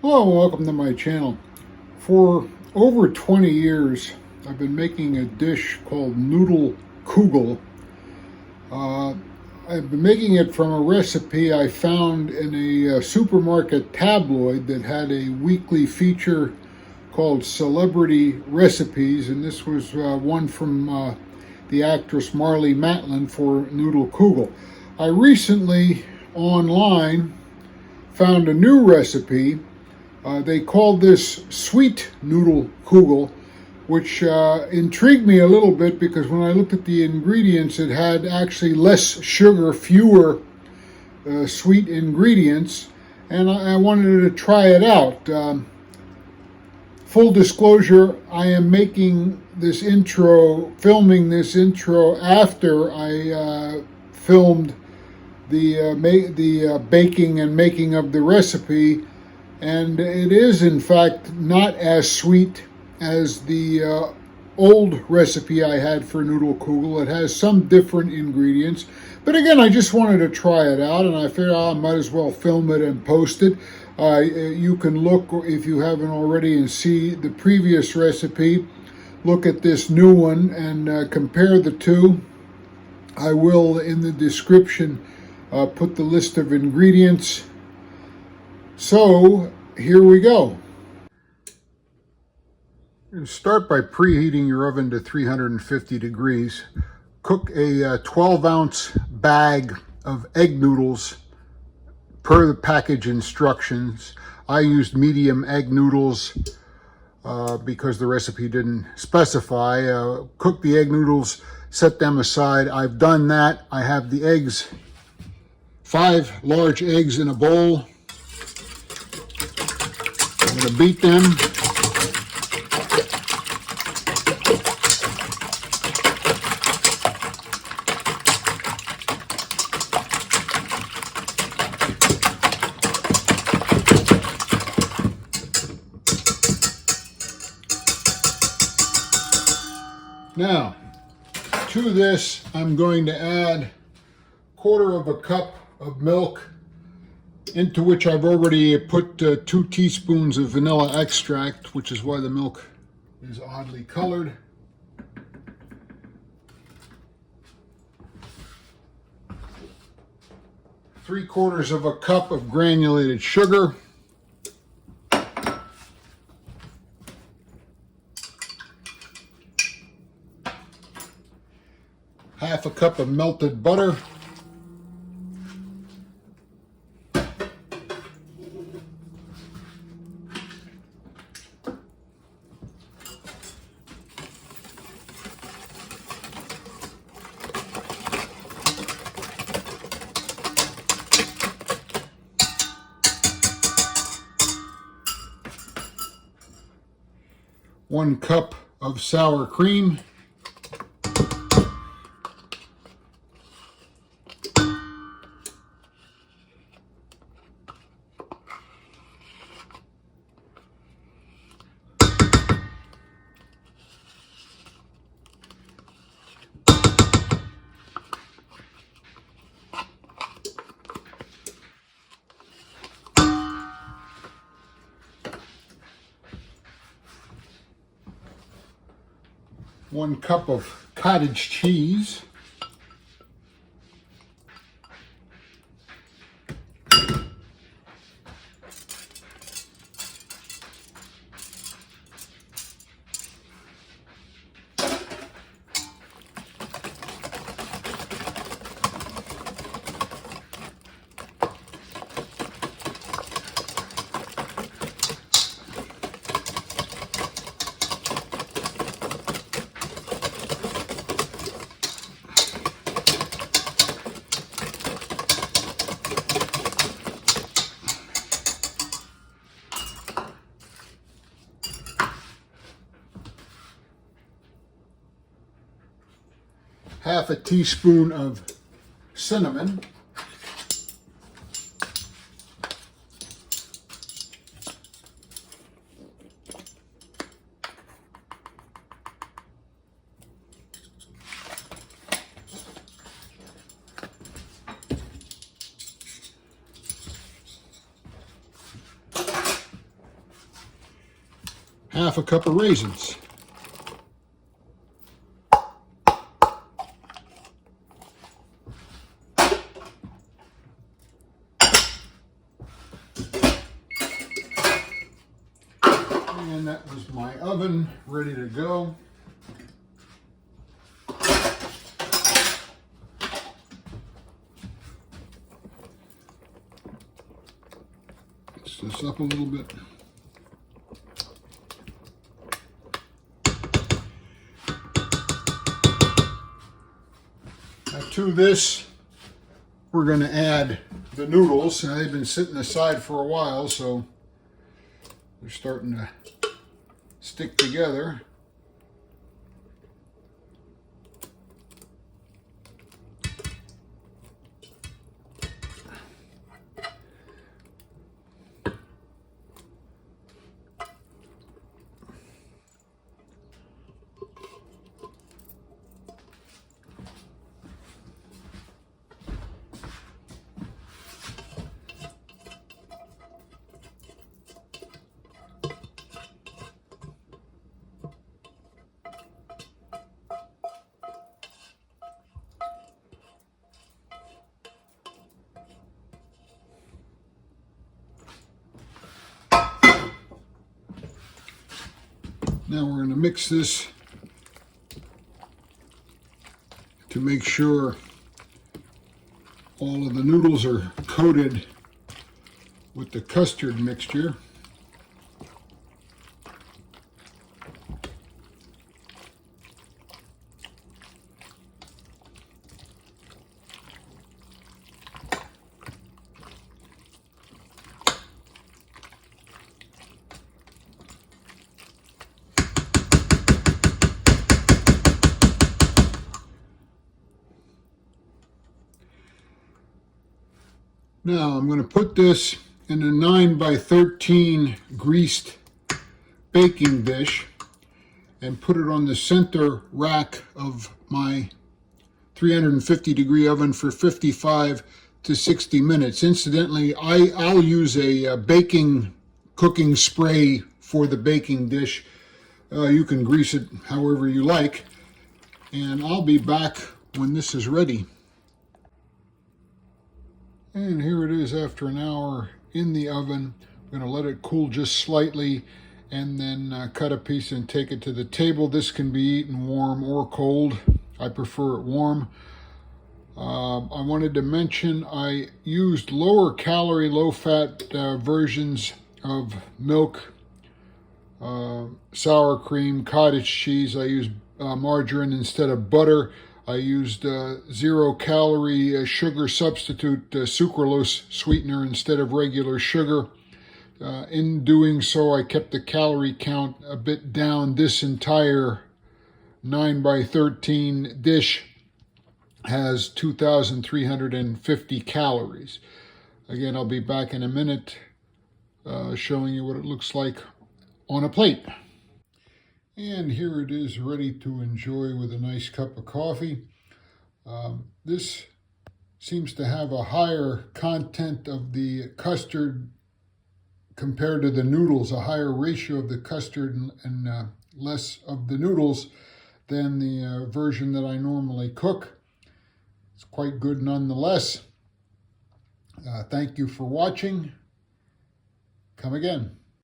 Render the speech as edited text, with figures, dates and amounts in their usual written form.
Hello and welcome to my channel. For over 20 years, I've been making a dish called Noodle Kugel. I've been making it from a recipe I found in a supermarket tabloid that had a weekly feature called Celebrity Recipes, and this was one from the actress Marlee Matlin for Noodle Kugel. I recently online found a new recipe. They called this Sweet Noodle Kugel, which intrigued me a little bit because when I looked at the ingredients, it had actually less sugar, fewer sweet ingredients, and I wanted to try it out. Full disclosure, I am making this intro, filming this intro after I filmed the baking and making of the recipe. And it is, in fact, not as sweet as the old recipe I had for Noodle Kugel. It has some different ingredients. But again, I just wanted to try it out, and I figured I might as well film it and post it. You can look, if you haven't already, and see the previous recipe. Look at this new one and compare the two. I will, in the description, put the list of ingredients. So, here we go. And start by preheating your oven to 350 degrees. Cook a 12-ounce bag of egg noodles per the package instructions. I used medium egg noodles because the recipe didn't specify. Cook the egg noodles, set them aside. I've done that. I have the eggs, 5 large eggs in a bowl. I'm going to beat them. Now, to this, I'm going to add 1/4 cup of milk, into which I've already put 2 teaspoons of vanilla extract, which is why the milk is oddly colored. ¾ cup of granulated sugar. ½ cup of melted butter. One cup of sour cream. One cup of cottage cheese. ½ teaspoon of cinnamon. half a cup of raisins. And that was my oven ready to go. Mix this up a little bit. Now to this, we're going to add the noodles. Now, they've been sitting aside for a while, so they're starting to stick together. Now we're going to mix this to make sure all of the noodles are coated with the custard mixture. Now I'm going to put this in a 9 by 13 greased baking dish and put it on the center rack of my 350 degree oven for 55 to 60 minutes. Incidentally, I'll use a baking cooking spray for the baking dish. You can grease it however you like, and I'll be back when this is ready. And here it is after an hour in the oven. I'm going to let it cool just slightly and then cut a piece and take it to the table. This can be eaten warm or cold. I prefer it warm. I wanted to mention I used lower calorie, low fat versions of milk, sour cream, cottage cheese. I used margarine instead of butter. I used 0 calorie sugar substitute, sucralose sweetener instead of regular sugar. In doing so, I kept the calorie count a bit down. This entire 9 by 13 dish has 2,350 calories. Again, I'll be back in a minute showing you what it looks like on a plate. And here it is ready to enjoy with a nice cup of coffee. This seems to have a higher content of the custard compared to the noodles, a higher ratio of the custard and less of the noodles than the version that I normally cook. It's quite good nonetheless. Thank you for watching. Come again.